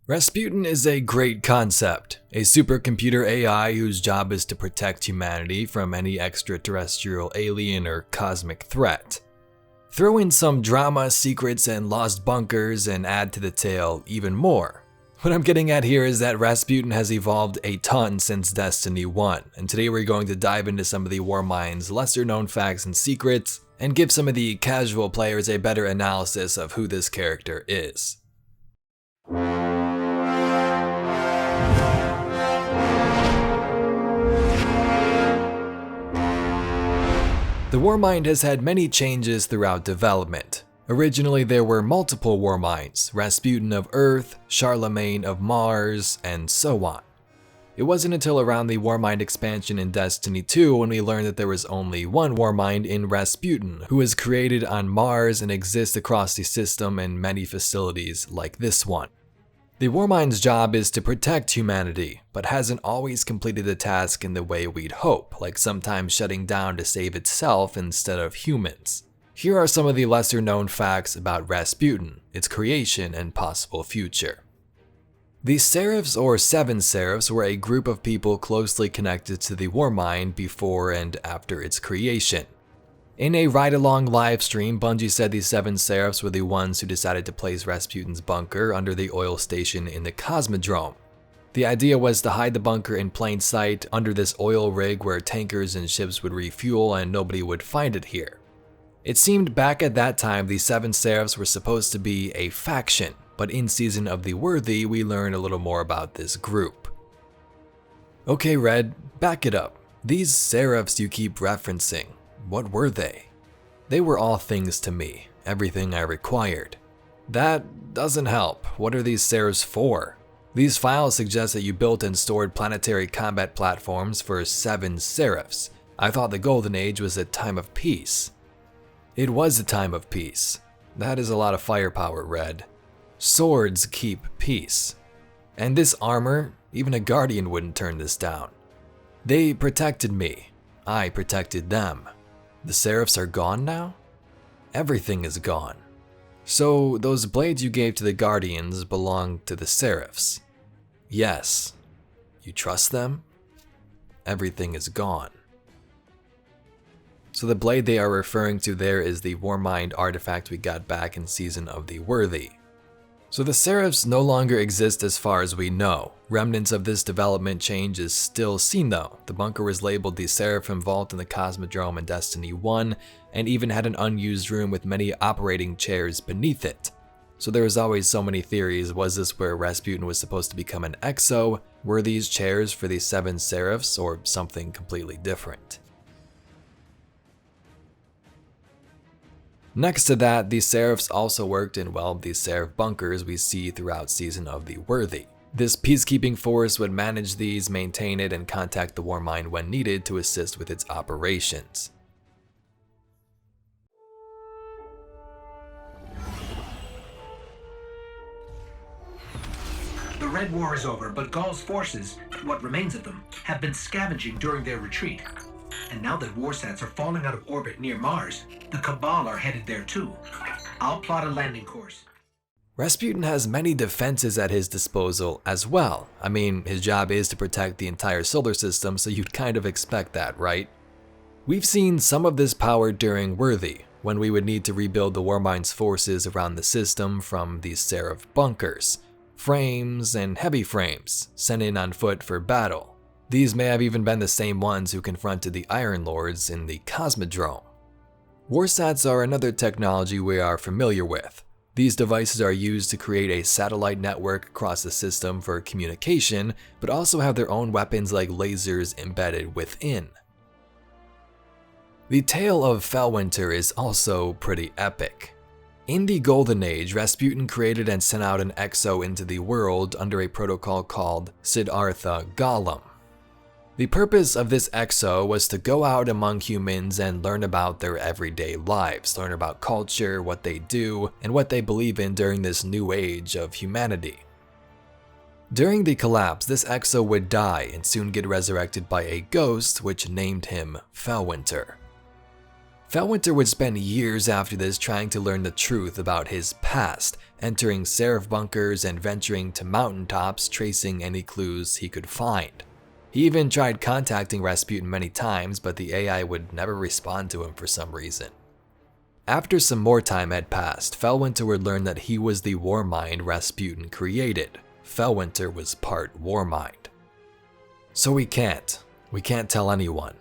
Rasputin is a great concept, a supercomputer AI whose job is to protect humanity from any extraterrestrial, alien, or cosmic threat. Throw in some drama, secrets, and lost bunkers and add to the tale even more. What I'm getting at here is that Rasputin has evolved a ton since Destiny 1, and today we're going to dive into some of the Warmind's lesser known facts and secrets, and give some of the casual players a better analysis of who this character is. The Warmind has had many changes throughout development. Originally there were multiple Warminds, Rasputin of Earth, Charlemagne of Mars, and so on. It wasn't until around the Warmind expansion in Destiny 2 when we learned that there was only one Warmind in Rasputin, who was created on Mars and exists across the system in many facilities like this one. The Warmind's job is to protect humanity, but hasn't always completed the task in the way we'd hope, like sometimes shutting down to save itself instead of humans. Here are some of the lesser known facts about Rasputin, its creation, and possible future. The Seraphs or Seven Seraphs were a group of people closely connected to the Warmind before and after its creation. In a ride-along live stream, Bungie said the Seven Seraphs were the ones who decided to place Rasputin's bunker under the oil station in the Cosmodrome. The idea was to hide the bunker in plain sight under this oil rig where tankers and ships would refuel and nobody would find it here. It seemed back at that time the Seven Seraphs were supposed to be a faction, but in Season of the Worthy we learned a little more about this group. Okay Red, back it up. These Seraphs you keep referencing, what were they? They were all things to me, everything I required. That doesn't help. What are these Seraphs for? These files suggest that you built and stored planetary combat platforms for 7 Seraphs. I thought the Golden Age was a time of peace. It was a time of peace. That is a lot of firepower, Red. Swords keep peace. And this armor, even a Guardian wouldn't turn this down. They protected me. I protected them. The Seraphs are gone now? Everything is gone. So those blades you gave to the Guardians belong to the Seraphs? Yes. You trust them? Everything is gone. So the blade they are referring to there is the Warmind artifact we got back in Season of the Worthy. So the Seraphs no longer exist as far as we know. Remnants of this development change is still seen though. The bunker was labeled the Seraphim Vault in the Cosmodrome in Destiny 1, and even had an unused room with many operating chairs beneath it. So there was always so many theories. Was this where Rasputin was supposed to become an Exo? Were these chairs for the 7 Seraphs, or something completely different? Next to that, the Seraphs also worked in, well, the Seraph bunkers we see throughout Season of the Worthy. This peacekeeping force would manage these, maintain it, and contact the Warmind when needed to assist with its operations. The Red War is over, but Gaul's forces, what remains of them, have been scavenging during their retreat. And now that warsats are falling out of orbit near Mars, the Cabal are headed there too. I'll plot a landing course. Rasputin has many defenses at his disposal as well. I mean, his job is to protect the entire solar system, so you'd kind of expect that, right? We've seen some of this power during Worthy, when we would need to rebuild the Warmind's forces around the system from these Seraph bunkers. Frames and heavy frames, sent in on foot for battle. These may have even been the same ones who confronted the Iron Lords in the Cosmodrome. Warsats are another technology we are familiar with. These devices are used to create a satellite network across the system for communication, but also have their own weapons like lasers embedded within. The tale of Felwinter is also pretty epic. In the Golden Age, Rasputin created and sent out an Exo into the world under a protocol called Siddhartha Golem. The purpose of this Exo was to go out among humans and learn about their everyday lives, learn about culture, what they do, and what they believe in during this new age of humanity. During the collapse, this Exo would die and soon get resurrected by a ghost which named him Felwinter. Felwinter would spend years after this trying to learn the truth about his past, entering seraph bunkers and venturing to mountaintops tracing any clues he could find. He even tried contacting Rasputin many times, but the AI would never respond to him for some reason. After some more time had passed, Felwinter would learn that he was the Warmind Rasputin created. Felwinter was part Warmind. So we can't tell anyone.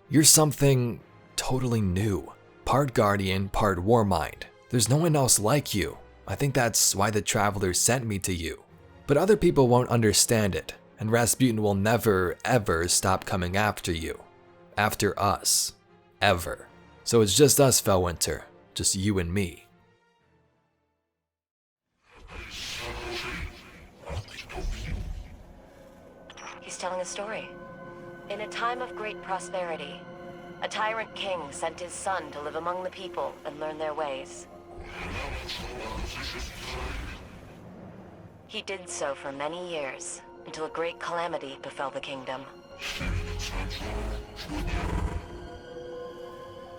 You're something totally new. Part Guardian, part Warmind. There's no one else like you. I think that's why the Traveler sent me to you. But other people won't understand it, and Rasputin will never, ever stop coming after you. After us. Ever. So it's just us, Felwinter. Just you and me. He's telling a story. In a time of great prosperity, a tyrant king sent his son to live among the people and learn their ways. He did so for many years, until a great calamity befell the kingdom.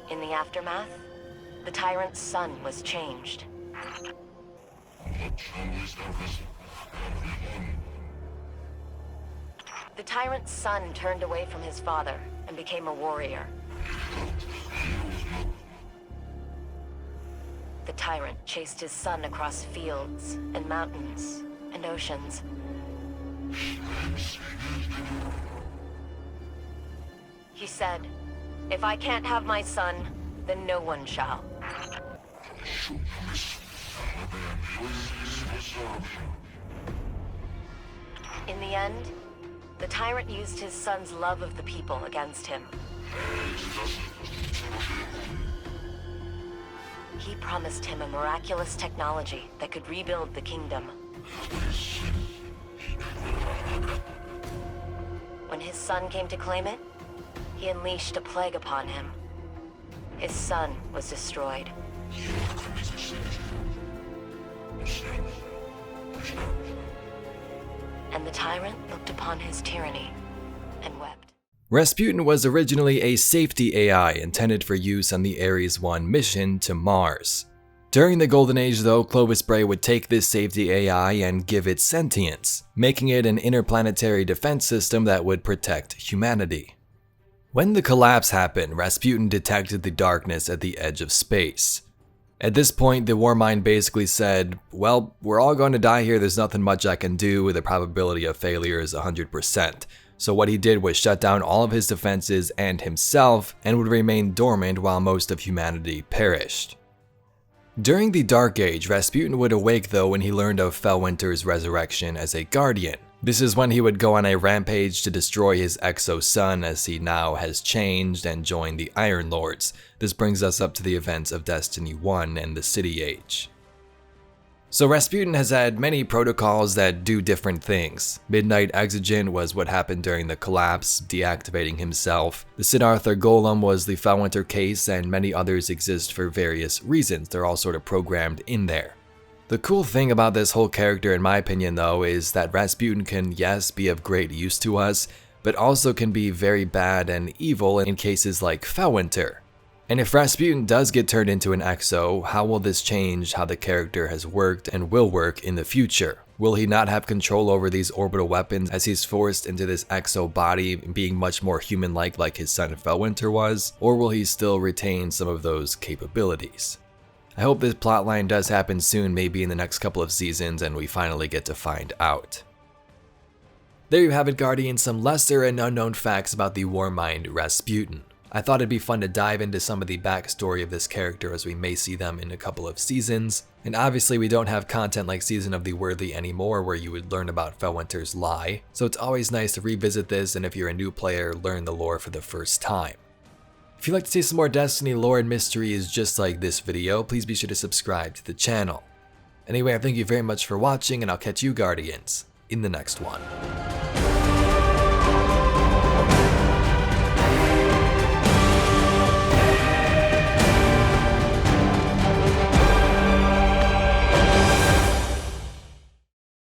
In the aftermath, the tyrant's son was changed. The tyrant's son turned away from his father and became a warrior. The tyrant chased his son across fields and mountains and oceans. He said, "If I can't have my son, then no one shall." In the end, the tyrant used his son's love of the people against him. He promised him a miraculous technology that could rebuild the kingdom. When his son came to claim it, he unleashed a plague upon him. His son was destroyed. And the tyrant looked upon his tyranny and wept. Rasputin was originally a safety AI intended for use on the Ares 1 mission to Mars. During the Golden Age though, Clovis Bray would take this safety AI and give it sentience, making it an interplanetary defense system that would protect humanity. When the collapse happened, Rasputin detected the darkness at the edge of space. At this point, the Warmind basically said, well, we're all going to die here, there's nothing much I can do, the probability of failure is 100%. So what he did was shut down all of his defenses and himself, and would remain dormant while most of humanity perished. During the Dark Age, Rasputin would awake though when he learned of Felwinter's resurrection as a guardian. This is when he would go on a rampage to destroy his Exo son, as he now has changed and joined the Iron Lords. This brings us up to the events of Destiny 1 and the City Age. So Rasputin has had many protocols that do different things. Midnight Exigent was what happened during the collapse, deactivating himself. The Siddhartha Golem was the Felwinter case, and many others exist for various reasons. They're all sort of programmed in there. The cool thing about this whole character, in my opinion though, is that Rasputin can, yes, be of great use to us, but also can be very bad and evil in cases like Felwinter. And if Rasputin does get turned into an Exo, how will this change how the character has worked and will work in the future? Will he not have control over these orbital weapons as he's forced into this Exo body, being much more human-like like his son Felwinter was? Or will he still retain some of those capabilities? I hope this plotline does happen soon, maybe in the next couple of seasons, and we finally get to find out. There you have it, Guardians, some lesser and unknown facts about the Warmind Rasputin. I thought it'd be fun to dive into some of the backstory of this character, as we may see them in a couple of seasons. And obviously we don't have content like Season of the Worthy anymore, where you would learn about Felwinter's lie, so it's always nice to revisit this, and if you're a new player, learn the lore for the first time. If you'd like to see some more Destiny lore and mysteries just like this video, please be sure to subscribe to the channel. Anyway, I thank you very much for watching, and I'll catch you, Guardians, in the next one.